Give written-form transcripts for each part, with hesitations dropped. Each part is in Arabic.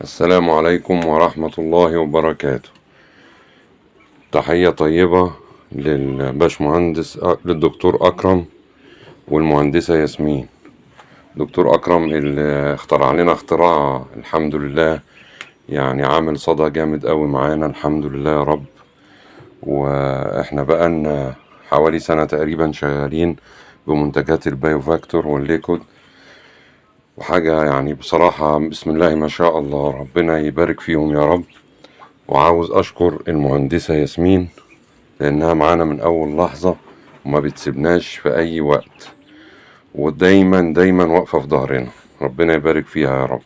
السلام عليكم ورحمة الله وبركاته. تحية طيبة للباشمهندس للدكتور أكرم والمهندسة ياسمين. دكتور أكرم اللي اخترع لنا اختراع الحمد لله، يعني عامل صدى جامد قوي معانا الحمد لله يا رب. واحنا بقالنا حوالي سنة تقريبا شغالين بمنتجات البايوفاكتور والليكود، وحاجة يعني بصراحة بسم الله ما شاء الله، ربنا يبارك فيهم يا رب. وعاوز أشكر المهندسة ياسمين لأنها معانا من أول لحظة وما بتسيبناش في أي وقت، ودايما دايما واقفة في ظهرنا، ربنا يبارك فيها يا رب.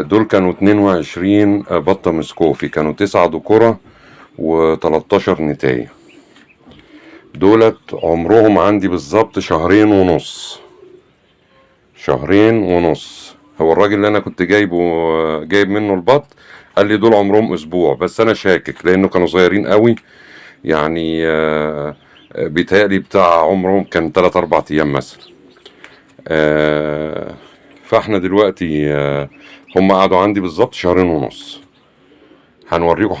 دول كانوا 22 بطة مسكوفي، كانوا 9 ذكورة و13 نتاية. دولت عمرهم عندي بالظبط شهرين ونص. هو الراجل اللي انا كنت جايب منه البط قال لي دول عمرهم اسبوع، بس انا شاكك لانه كانوا صغيرين قوي، يعني بيتهيألي بتاع عمرهم كان 3-4 ايام مثلا. فاحنا دلوقتي هم قعدوا عندي بالظبط شهرين ونص. هنوريكم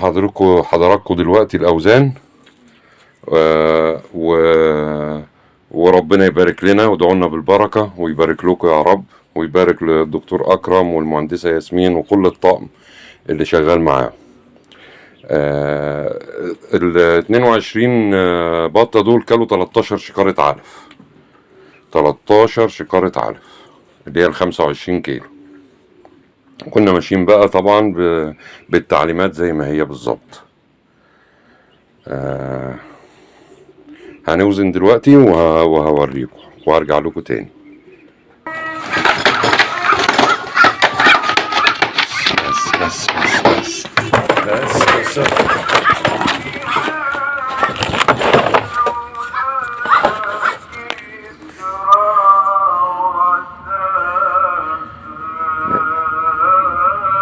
حضراتكم دلوقتي الاوزان، وربنا يبارك لنا وادعوا لنا بالبركة ويبارك لكم يا رب، ويبارك للدكتور أكرم والمهندسة ياسمين وكل الطاقم اللي شغال معاه. ال 22 بطة دول كانوا 13 شكارة علف، 13 شكارة علف اللي هي ال 25 كيلو. كنا ماشيين بقى طبعا بالتعليمات زي ما هي بالظبط. هنوزن دلوقتي وهوريكم وهرجع لكم تاني. بس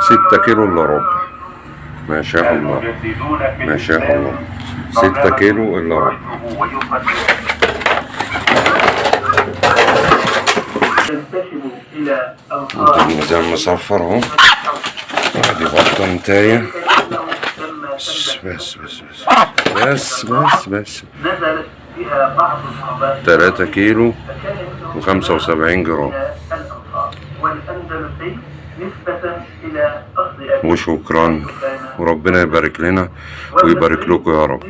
6 كيلو الا ربع، ما شاء الله ما شاء الله، 6 كيلو الا ربع. الميزان مصفر اهو، ادي بطة نتاية. بس 3 كيلو و75 جرام. وشكرا، وربنا يبارك لنا ويبارك لكم يا رب.